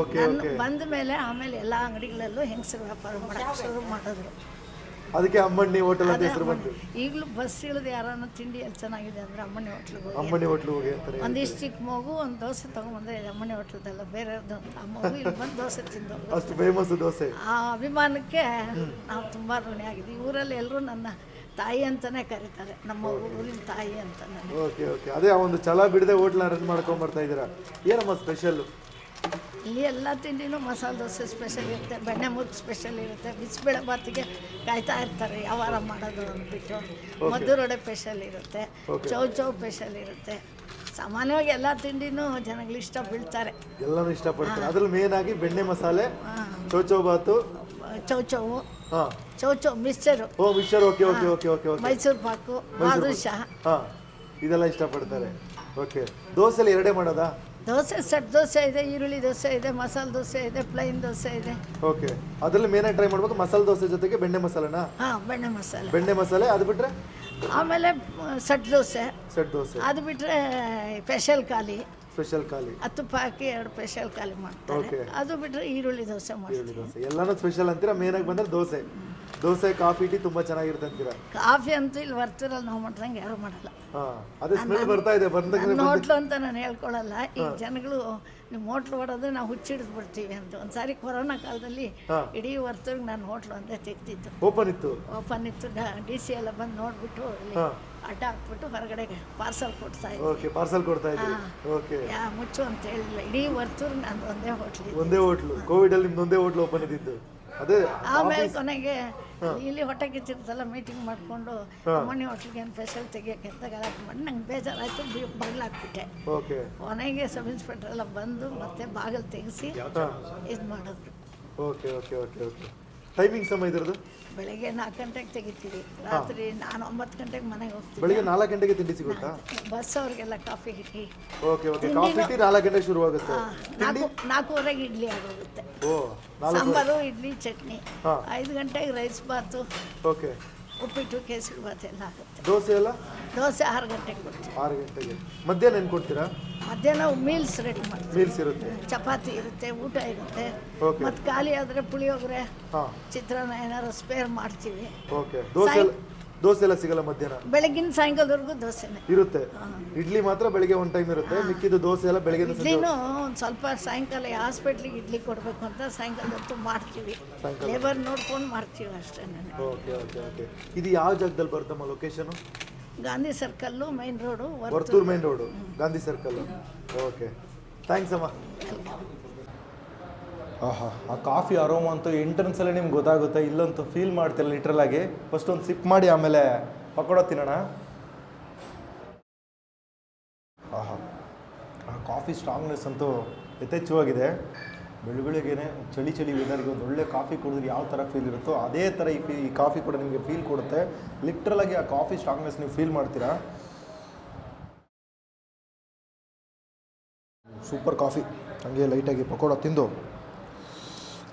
ಬಂದ ಮೇಲೆ ಆಮೇಲೆ ಎಲ್ಲ ಅಂಗಡಿಗಳಲ್ಲೂ ಹೆಂಗಸರು ವ್ಯಾಪಾರ ಮಾಡಕ್ಕೆ ಶುರು ಮಾಡಿದ್ರು. ಅದಕ್ಕೆ ಅಮ್ಮಣ್ಣಿ ಹೋಟೆಲ್ ಅಂತ ಹೆಸರು ಬಂತು. ಈಗಲೂ ಬಸ್ ಇಳಿದು ಯಾರನ್ನ ತಿಂಡಿ ಎಲ್ಲಿ ಚೆನ್ನಾಗಿದೆ ಅಂದರೆ ಅಮ್ಮಣ್ಣಿ ಹೋಟ್ಲಿಗೆ ಅಮ್ಮಣ್ಣಿ ಹೋಟ್ಲು ಹೋಗಿ ಅಂತಾರೆ. ಒಂದಿಷ್ಟು ಚಿಕ್ಕ ಮಗು ಒಂದು ದೋಸೆ ತೊಗೊಂಬಂದ್ರೆ ಅಮ್ಮಣ್ಣಿ ಹೋಟ್ಲದಲ್ಲ ಬೇರೆಯವ್ರದ್ದು ಅಂತ, ಆ ಮಗು ಇಲ್ಲಿ ಬಂದು ದೋಸೆ ತಿಂದು ಅಷ್ಟು ಫೇಮಸ್ ದೋಸೆ. ಆ ಅಭಿಮಾನಕ್ಕೆ ನಾವು ತುಂಬ ಋಣಿ ಆಗಿದ್ದೀವಿ. ಊರಲ್ಲಿ ಎಲ್ಲರೂ ನನ್ನ ತಾಯಿ ಅಂತಲೇ ಕರೀತಾರೆ, ನಮ್ಮ ಊರಿನ ತಾಯಿ ಅಂತ. ಓಕೆ ಓಕೆ, ಅದೇ ಆ ಒಂದು ಛಲ ಬಿಡದೆ ಹೋಟ್ಲನ್ನ ರನ್ ಮಾಡ್ಕೊಂಡು ಬರ್ತಾ ಇದ್ದೀರಾ. ಏನಮ್ಮ ಸ್ಪೆಷಲ್ಲು? ಇಲ್ಲಿ ಎಲ್ಲ ತಿಂಡಿನೂ ಮಸಾಲೆ ದೋಸೆ ಸ್ಪೆಷಲ್ ಇರುತ್ತೆ, ಬೆಣ್ಣೆ ಮುರುಕು ಸ್ಪೆಷಲ್ ಇರುತ್ತೆ, ಬಿಸಿಬೇಳೆ ಬಾತಿಗೆ ಕಾಯ್ತಾ ಇರ್ತಾರೆ ಯಾವಾರ ಮಾಡೋದು ಅಂದ್ಬಿಟ್ಟು. ಮದ್ದೂರೊಡೆ ಸ್ಪೆಷಲ್ ಇರುತ್ತೆ, ಚೌ ಸ್ಪೆಷಲ್ ಇರುತ್ತೆ. ಸಾಮಾನ್ಯವಾಗಿ ಎಲ್ಲ ತಿಂಡಿನೂ ಜನಗಳು ಇಷ್ಟ ಬೀಳ್ತಾರೆ, ಎಲ್ಲನೂ ಇಷ್ಟಪಡ್ತಾರೆ. ಅದ್ರಲ್ಲಿ ಮೇನ್ ಆಗಿ ಬೆಣ್ಣೆ ಮಸಾಲೆ, ಚೌ ಬಾತು, ಚೌ mixture, mixture, okay okay okay okay okay, Mysore pak, badusha, ಇದೆಲ್ಲ ಇಷ್ಟಪಡ್ತಾರೆ. ಓಕೆ, ದೋಸೆಲಿ ಎರಡೇ ಮಾಡೋದಾ? ದೋಸೆ ಸೆಟ್ ದೋಸೆ ಇದೆ, ಈರುಳ್ಳಿ ದೋಸೆ ಇದೆ, ಮಸಾಲೆ ದೋಸೆ ಇದೆ, ಪ್ಲೈನ್ ದೋಸೆ ಇದೆ. ಓಕೆ, ಅದರಲ್ಲಿ ಮೇನ್ ಆಗಿ ಟ್ರೈ ಮಾಡ್ಬೇಕು ಮಸಾಲೆ ದೋಸೆ ಜೊತೆಗೆ ಬೆಣ್ಣೆ ಮಸಾಲೆನಾ? ಬೆಣ್ಣೆ ಮಸಾಲೆ. ಅದು ಬಿಟ್ರೆ ಆಮೇಲೆ ಸೆಟ್ ದೋಸೆ, ಅದು ಬಿಟ್ರೆ ಸ್ಪೆಷಲ್ ಖಾಲಿ 10 ಹಾಕಿ 2 ಸ್ಪೆಷಲ್ ಖಾಲಿ ಮಾಡ್ತಾರೆ. ಅದು ಬಿಟ್ರೆ ಈರುಳ್ಳಿ ದೋಸೆ ಮಾಡ್ತಾರೆ. ಎಲ್ಲಾನು ಸ್ಪೆಷಲ್ ಅಂತೀರಾ. ಮೇನ್ ಆಗಿ ಬಂದ್ರೆ ದೋಸೆ ಕಾಫಿ ಟೀ ತುಂಬಾ ಚೆನ್ನಾಗಿರುತ್ತೆ ಅಂತೀರಾ? ಕಾಫಿ ಅಂತೂ ಇಲ್ಲಿ ವರ್ತಿರಲ್ಲ, ನಾವು ಮಾಡ್ದಂಗೆ ಯಾರು ಮಾಡಲ್ಲ. ಅದೇ ಸ್ಮೆಲ್ ಬರ್ತಾ ಇದೆ. ನನ್ನ ಹೋಟ್ಲು ಅಂತ ನಾನು ಹೇಳ್ಕೊಳ್ಳಲ್ಲ. ಈಗ ಜನಗಳು ನಿಮ್ಮ ಹೋಟ್ಲು ಹೊಡೋದು ನಾವು ಹುಚ್ಚಿಡಿದು ಬಿಡ್ತೀವಿ ಅಂತ. ಒಂದ್ಸಾರಿ ಕೊರೋನಾ ಕಾಲದಲ್ಲಿ ಇಡೀ ವರ್ತೂರ್ಗೆ ನಾನು ಹೋಟ್ಲು ಅಂತ ತೆಗ್ದಿತ್ತು. ಓಪನ್ ಇತ್ತು. DC ಎಲ್ಲ ಬಂದು ನೋಡ್ಬಿಟ್ಟು ಅಲ್ಲಿ ಅಡ್ಡ ಹಾಕ್ಬಿಟ್ಟು ಹೊರಗಡೆಗೆ ಪಾರ್ಸಲ್ ಕೊಡ್ತಾ ಇದ್ದೆ. ಮುಚ್ಚು ಅಂತ ಹೇಳಿಲ್ಲ. ಇಡೀ ವರ್ತೂರ್ಗೆ ನಾನು ಒಂದೇ ಹೋಟ್ಲು. ಕೋವಿಡ್ ಅಲ್ಲಿ ನಿಮ್ದು ಒಂದೇ ಹೋಟ್ಲು ಓಪನ್ ಇದ್ದಿದ್ದು. ಅದೇ ಆಮೇಲೆ ಕೊನೆಗೆ ಇಲ್ಲಿ ಹೊಟ್ಟೆ ಕಿಚ್ಚಿರ್ತಲ್ಲ, ಮೀಟಿಂಗ್ ಮಾಡಿಕೊಂಡು ಅಮ್ಮಣ್ಣಿ ಹೋಟ್ಲಿಗೆ ಏನು ಸ್ಪೆಷಲ್ ತೆಗಿಯೋಕೆ ಅಂತ ಗಲಾಟೆ ಮಾಡಿ ನಂಗೆ ಬೇಜಾರಾಯಿತು, ಬಗ್ಲಾಕ್ಬಿಟ್ಟೆ. ಕೊನೆಗೆ ಸಬ್ ಇನ್ಸ್ಪೆಕ್ಟರ್ ಎಲ್ಲ ಬಂದು ಮತ್ತೆ ಬಾಗಿಲು ತೆಗೆಸಿ ಇದು ಮಾಡಿದ್ರು. Okay okay okay okay. Timing ಸಮಯ ಇದ್ರದ್ದು? ಬೆಳಗ್ಗೆ 4 ಗಂಟೆಗೆ ತೆಗಿತೀವಿ, ರಾತ್ರಿ ನಾನು 9 ಗಂಟೆಗೆ ಮನೆಗೆ ಹೋಗ್ತೀನಿ. ಬೆಳಗ್ಗೆ 4 ಗಂಟೆಗೆ ತಿಂಡಿ ಸಿಗುತ್ತಾ? ಬಸ್ ಅವ್ರಿಗೆಲ್ಲ coffee tea. Okay okay, coffee tea 4 ಗಂಟೆಗೆ ಶುರು ಆಗುತ್ತೆ. 4:15ಗೆ ಇಡ್ಲಿ ಆಗೋಗುತ್ತೆ. ಸಾಂಬಾರು, ಇಡ್ಲಿ, ಚಟ್ನಿ. 5 ಗಂಟೆಗೆ ರೈಸ್ ಬಾತು, ಓಕೆ, ಉಪ್ಪಿಟ್ಟು, ಕೇಸರಿ ಬಾತ್ ಎಲ್ಲ ಆಗುತ್ತೆ. ದೋಸೆ 6 ಗಂಟೆಗೆ ಕೊಡ್ತೀವಿ. 6 ಗಂಟೆಗೆ. ಮಧ್ಯಾಹ್ನ ಏನು ಕೊಡ್ತೀರಾ? ಮಧ್ಯಾಹ್ನ ಮೀಲ್ಸ್ ರೆಡಿ ಮಾಡ್ತೀವಿ. ಮೀಲ್ಸ್ ಇರುತ್ತೆ, ಚಪಾತಿ ಇರುತ್ತೆ, ಊಟ ಇರುತ್ತೆ. ಮತ್ತೆ ಖಾಲಿ ಆದರೆ ಪುಳಿಯೋಗರೆ, ಚಿತ್ರಾನ್ನ ಏನಾದ್ರು ಸ್ಪೇರ್ ಮಾಡ್ತೀವಿ. ಓಕೆ. ದೋಸೆ ಎಲ್ಲ ಸಿಗಲ್ಲ ಮಧ್ಯಾಹ್ನ? ಬೆಳಗಿನ ಸಾಯಂಕಾಲದವರೆಗೂ ದೋಸೆನೇ ಇರುತ್ತೆ. ಇಡ್ಲಿ ಮಾತ್ರ ಬೆಳಗ್ಗೆ ಒಂದು ಟೈಮ್ ಇರುತ್ತೆ, ಮಿಕ್ಕಿದ್ದು ದೋಸೆ ಎಲ್ಲ ಬೆಳಗ್ಗೆ. ಇಡ್ಲಿನೂ ಒಂದು ಸ್ವಲ್ಪ ಸಾಯಂಕಾಲ ಹಾಸ್ಪಿಟ್ಲಿಗೆ ಇಡ್ಲಿ ಕೊಡಬೇಕು ಅಂತ ಸಾಯಂಕಾಲ ಹೊತ್ತು ಮಾಡ್ತೀವಿ, ಲೇಬರ್ ನೋಡ್ಕೊಂಡು ಮಾಡ್ತೀವಿ ಅಷ್ಟೇ. Okay okay okay. ಇದು ಯಾವ ಜಾಗದಲ್ಲಿ ಬರುತ್ತಮ್ಮ location? Gandhi circle, main road, Varthur main road, Gandhi circle. Okay, thanks ಅಮ್ಮ. ಆಹಾ, ಆ ಕಾಫಿ ಅರೋಮ ಅಂತೂ ಎಂಟ್ರೆನ್ಸಲ್ಲೇ ನಿಮ್ಗೆ ಗೊತ್ತಾಗುತ್ತೆ. ಇಲ್ಲಂತೂ ಫೀಲ್ ಮಾಡ್ತಿಲ್ಲ ಲಿಟ್ರಲ್ ಆಗಿ. ಫಸ್ಟ್ ಒಂದು ಸಿಪ್ ಮಾಡಿ ಆಮೇಲೆ ಪಕೋಡ ತಿನ್ನೋಣ. ಆಹಾ, ಆ ಕಾಫಿ ಸ್ಟ್ರಾಂಗ್ನೆಸ್ ಅಂತೂ ಯಥೇಚ್ಛವಾಗಿದೆ. ಬೆಳಗ್ಗೆನೇ ಚಳಿ ವೆದರ್ಗೆ ಒಂದು ಒಳ್ಳೆ ಕಾಫಿ ಕುಡಿದ್ರೆ ಯಾವ ಥರ ಫೀಲ್ ಇರುತ್ತೋ ಅದೇ ಥರ ಈ ಕಾಫಿ ಕೂಡ ನಿಮಗೆ ಫೀಲ್ ಕೊಡುತ್ತೆ. ಲಿಟ್ರಲಾಗಿ ಆ ಕಾಫಿ ಸ್ಟ್ರಾಂಗ್ನೆಸ್ ನೀವು ಫೀಲ್ ಮಾಡ್ತೀರಾ. Super coffee. ಹಾಗೆ ಲೈಟಾಗಿ ಪಕೋಡ ತಿಂದು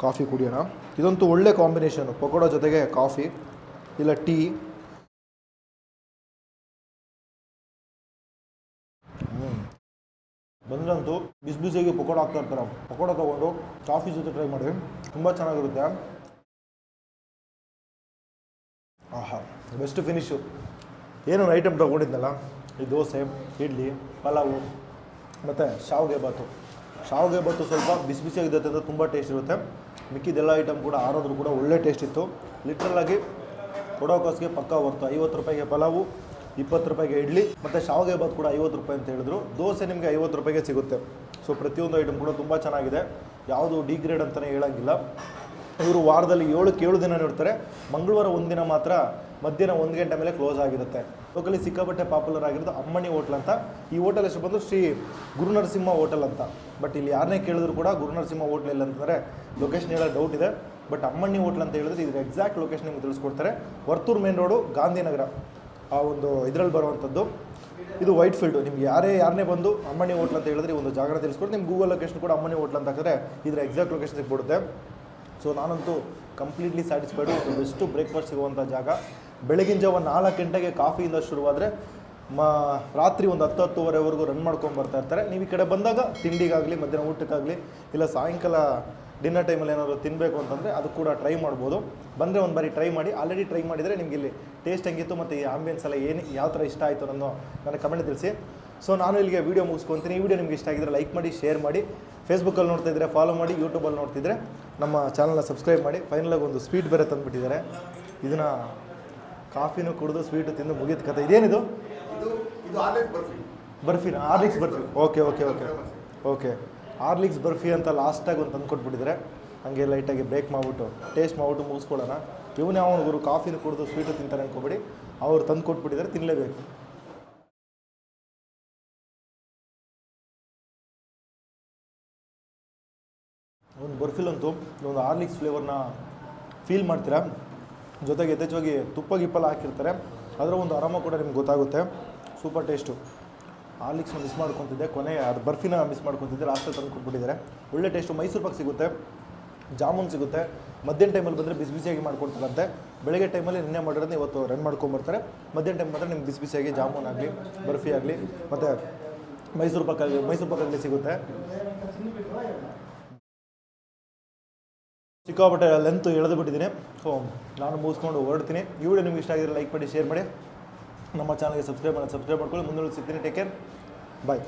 ಕಾಫಿ ಕುಡಿಯೋಣ. ಇದಂತೂ ಒಳ್ಳೆ ಕಾಂಬಿನೇಷನು, ಪಕೋಡ ಜೊತೆಗೆ ಕಾಫಿ ಇಲ್ಲ ಟೀ. ಬಂದ್ರಂತೂ ಬಿಸಿಯಾಗಿ ಪಕೋಡ ಹಾಕ್ತಾ ಇರ್ತಾರೆ. ಪಕೋಡ ತೊಗೊಂಡು ಕಾಫಿ ಜೊತೆ ಟ್ರೈ ಮಾಡಿ, ತುಂಬ ಚೆನ್ನಾಗಿರುತ್ತೆ. ಆಹಾ, ಬೆಸ್ಟ್ ಫಿನಿಶು. ಏನೊಂದು ಐಟಮ್ ತೊಗೊಂಡಿದ್ನಲ್ಲ, ಈ ದೋಸೆ, ಇಡ್ಲಿ, ಪಲಾವು ಮತ್ತು ಶಾವಿಗೆ ಬಾತು ಸ್ವಲ್ಪ ಬಿಸಿಯಾಗಿರುತ್ತೆ ಅಂದರೆ ತುಂಬ ಟೇಸ್ಟ್ ಇರುತ್ತೆ. ಮಿಕ್ಕಿದೆಲ್ಲ ಐಟಮ್ ಕೂಡ ಆರೋದ್ರು ಕೂಡ ಒಳ್ಳೆ ಟೇಸ್ಟ್ ಇತ್ತು. ಲಿಟ್ರಲಾಗಿ ಕೊಡೋ ಕಾಸಿಗೆ ಪಕ್ಕಾ ವರ್ತು. 50 ರೂಪಾಯಿಗೆ ಪಲಾವು, 20 ರೂಪಾಯಿಗೆ ಇಡ್ಲಿ ಮತ್ತು ಶಾವಿಗೆ ಬಾತ್ ಕೂಡ 50 ರೂಪಾಯಿ ಅಂತ ಹೇಳಿದ್ರು. ದೋಸೆ ನಿಮಗೆ 50 ರೂಪಾಯಿಗೆ ಸಿಗುತ್ತೆ. ಸೊ ಪ್ರತಿಯೊಂದು ಐಟಮ್ ಕೂಡ ತುಂಬ ಚೆನ್ನಾಗಿದೆ, ಯಾವುದು ಡಿಗ್ರೇಡ್ ಅಂತಲೇ ಹೇಳೋಂಗಿಲ್ಲ. ಇವರು ವಾರದಲ್ಲಿ 7 ದಿನ ಇರ್ತಾರೆ. ಮಂಗಳವಾರ ಒಂದಿನ ಮಾತ್ರ ಮಧ್ಯಾಹ್ನ 1 ಗಂಟೆ ಮೇಲೆ ಕ್ಲೋಸ್ ಆಗಿರುತ್ತೆ. ಲೋಕಲಿ ಸಿಕ್ಕಾಪಟ್ಟೆ ಪಾಪ್ಯುಲರ್ ಆಗಿರೋದು ಅಮ್ಮಣಿ ಹೋಟ್ಲ್ ಅಂತ. ಈ ಹೋಟೆಲ್ ಹೆಸರು ಬಂದು ಶ್ರೀ ಗುರುನರಸಿಂಹ ಹೋಟೆಲ್ ಅಂತ. ಬಟ್ ಇಲ್ಲಿ ಯಾರನ್ನೇ ಕೇಳಿದ್ರು ಕೂಡ ಗುರುನರಸಿಂಹ ಹೋಟ್ಲ್ ಇಲ್ಲ ಅಂತಂದರೆ ಲೊಕೇಶನ್ ಹೇಳೋ ಡೌಟ್ ಇದೆ. ಬಟ್ ಅಮ್ಮಣ್ಣಿ ಹೋಟ್ಲ್ ಅಂತ ಹೇಳಿದ್ರೆ ಇದ್ರ ಎಕ್ಸಾಕ್ಟ್ ಲೊಕೇಶನ್ ನಿಮ್ಗೆ ತಿಳಿಸ್ಕೊಡ್ತಾರೆ. ವರ್ತೂರು ಮೇನ್ ರೋಡು, ಗಾಂಧಿನಗರ ಆ ಒಂದು ಇದರಲ್ಲಿ ಬರುವಂಥದ್ದು. ಇದು ವೈಟ್ ಫೀಲ್ಡು. ನಿಮ್ಗೆ ಯಾರನ್ನೇ ಬಂದು ಅಮ್ಮಣ್ಣಿ ಹೋಟ್ಲ್ ಅಂತ ಹೇಳಿದ್ರೆ ಒಂದು ಜಾಗನ ತಿಳಿಸ್ಕೊಡ್ತಾರೆ. ನಿಮ್ಮ ಗೂಗಲ್ ಲೊಕೇಶನ್ ಕೂಡ ಅಮ್ಮಣ್ಣಿ ಹೋಟ್ಲ್ ಅಂತ ಹಾಕಿದ್ರೆ ಇದರ ಎಕ್ಸಾಕ್ಟ್ ಲೊಕೇಶನ್ ಸಿಗ್ಬಿಡುತ್ತೆ. ಸೊ ನಾನಂತೂ ಕಂಪ್ಲೀಟ್ಲಿ ಸ್ಯಾಟಿಸ್ಫೈಡು. ಒಂದು ಬೆಸ್ಟು ಬ್ರೇಕ್ಫಾಸ್ಟ್ ಸಿಗುವಂಥ ಜಾಗ. ಬೆಳಗಿನ ಜಾವ 4 ಗಂಟೆಗೆ ಕಾಫಿಯಿಂದ ಶುರುವಾದರೆ ರಾತ್ರಿ ಒಂದು 10-10:30ವರೆಗೂ ರನ್ ಮಾಡ್ಕೊಂಡು ಬರ್ತಾ ಇರ್ತಾರೆ. ನೀವು ಈ ಕಡೆ ಬಂದಾಗ ತಿಂಡಿಗಾಗಲಿ, ಮಧ್ಯಾಹ್ನ ಊಟಕ್ಕಾಗಲಿ, ಇಲ್ಲ ಸಾಯಂಕಾಲ ಡಿನ್ನರ್ ಟೈಮಲ್ಲಿ ಏನಾದರೂ ತಿನ್ನಬೇಕು ಅಂತಂದರೆ ಅದು ಕೂಡ ಟ್ರೈ ಮಾಡ್ಬೋದು. ಬಂದರೆ ಒಂದು ಬಾರಿ ಟ್ರೈ ಮಾಡಿ. ಆಲ್ರೆಡಿ ಟ್ರೈ ಮಾಡಿದರೆ ನಿಮಗೆ ಇಲ್ಲಿ ಟೇಸ್ಟ್ ಹೆಂಗಿತ್ತು ಮತ್ತು ಈ ಆಂಬಿಯನ್ಸ್ ಎಲ್ಲ ಯಾವ ಥರ ಇಷ್ಟ ಆಯಿತು ಅನ್ನೋ ನನಗೆ ಕಮೆಂಟ್ ತಿಳಿಸಿ. ಸೊ ನಾನು ಇಲ್ಲಿಗೆ ವೀಡಿಯೋ ಮುಗಿಸ್ಕೊತೀನಿ. ಈ ವಿಡಿಯೋ ನಿಮಗೆ ಇಷ್ಟ ಆಗಿದ್ರೆ ಲೈಕ್ ಮಾಡಿ, ಶೇರ್ ಮಾಡಿ. ಫೇಸ್ಬುಕ್ಕಲ್ಲಿ ನೋಡ್ತಾ ಇದ್ದರೆ ಫಾಲೋ ಮಾಡಿ, ಯೂಟ್ಯೂಬಲ್ಲಿ ನೋಡ್ತಿದ್ರೆ ನಮ್ಮ ಚಾನಲ್ನ ಸಬ್ಸ್ಕ್ರೈಬ್ ಮಾಡಿ. ಫೈನಲಾಗಿ ಒಂದು ಸ್ವೀಟ್ ಬೇರೆ ತಂದುಬಿಟ್ಟಿದ್ದಾರೆ. ಇದನ್ನು ಕಾಫಿನೂ ಕುಡಿದು ಸ್ವೀಟು ತಿಂದು ಮುಗಿದ ಕತೆ. ಇದೇನಿದು? ಬರ್ಫಿನ Horlicks barfi. Okay Horlicks barfi ಅಂತ ಲಾಸ್ಟಾಗಿ ಒಂದು ತಂದು ಕೊಟ್ಬಿಟ್ಟಿದ್ದಾರೆ. ಹಂಗೆ ಲೈಟಾಗಿ ಬ್ರೇಕ್ ಮಾಡಿಬಿಟ್ಟು ಟೇಸ್ಟ್ ಮಾಡಿಬಿಟ್ಟು ಮುಗಿಸ್ಕೊಳ್ಳೋಣ. ಇವನೇ ಅವನು ಗುರು ಕಾಫಿನೂ ಕುಡಿದು ಸ್ವೀಟು ತಿಂತಾರೆ ಅನ್ಕೋಬೇಡಿ. ಅವ್ರು ತಂದು ಕೊಟ್ಬಿಟ್ಟಿದ್ದಾರೆ, ತಿನ್ನಲೇಬೇಕು. ಒಂದು ಬರ್ಫಿಲಂತೂ ಒಂದು ಹಾರ್ಲಿಕ್ಸ್ ಫ್ಲೇವರ್ನ ಫೀಲ್ ಮಾಡ್ತೀರಾ. ಜೊತೆಗೆ ಯಥೇಚ್ಛವಾಗಿ ತುಪ್ಪ ಗಿಪ್ಪಲ್ಲ ಹಾಕಿರ್ತಾರೆ. ಅದರ ಒಂದು ಆರಾಮ ಕೂಡ ನಿಮ್ಗೆ ಗೊತ್ತಾಗುತ್ತೆ. Super taste. ಹಾರ್ಲಿಕ್ಸ್ನ ಮಿಸ್ ಮಾಡ್ಕೊತಿದ್ದೆ, ಕೊನೆ ಅದು ಬರ್ಫಿನ ಮಿಸ್ ಮಾಡ್ಕೊತಿದ್ದೆ. ಲಾಸ್ಟಲ್ಲಿ ತಂದು ಕೊಟ್ಬಿಟ್ಟಿದ್ದಾರೆ. ಒಳ್ಳೆ ಟೇಸ್ಟು. ಮೈಸೂರು ಪಾಕ್ ಸಿಗುತ್ತೆ, ಜಾಮೂನ್ ಸಿಗುತ್ತೆ. ಮಧ್ಯಾಹ್ನ ಟೈಮಲ್ಲಿ ಬಂದರೆ ಬಿಸಿ ಬಿಸಿಯಾಗಿ ಮಾಡ್ಕೊಡ್ತಾರಂತೆ. ಬೆಳಗ್ಗೆ ಟೈಮಲ್ಲಿ ನಿನ್ನೆ ಮಾಡಿರೋದನ್ನ ಇವತ್ತು ರನ್ ಮಾಡ್ಕೊಂಬರ್ತಾರೆ. ಮಧ್ಯಾಹ್ನ ಟೈಮ್ ಮಾತ್ರ ನಿಮ್ಗೆ ಬಿಸಿ ಬಿಸಿಯಾಗಿ ಜಾಮೂನ್ ಆಗಲಿ, ಬರ್ಫಿ ಆಗಲಿ, ಮತ್ತು ಮೈಸೂರು ಪಾಕಾಗಲಿ ಸಿಗುತ್ತೆ. ಸಿಕ್ಕಾಪಟ್ಟೆ ಲೆಂತ್ ಎಳೆದು ಬಿಟ್ಟಿದ್ದೀನಿ. ಸೊ ನಾನು ಮುಗಿಸ್ಕೊಂಡು ಹೊರಡ್ತೀನಿ. ಈ ವಿಡಿಯೋ ನಿಮ್ಗೆ ಇಷ್ಟ ಆಗಿದ್ರೆ ಲೈಕ್ ಮಾಡಿ, ಶೇರ್ ಮಾಡಿ. ನಮ್ಮ ಚಾನಲ್ಗೆ ಸಬ್ಸ್ಕ್ರೈಬ್ ಮಾಡ್ಕೊಳ್ಳಿ. ಮುಂದೆ ಸಿಗ್ತೀನಿ. Take care. ಬಾಯ್.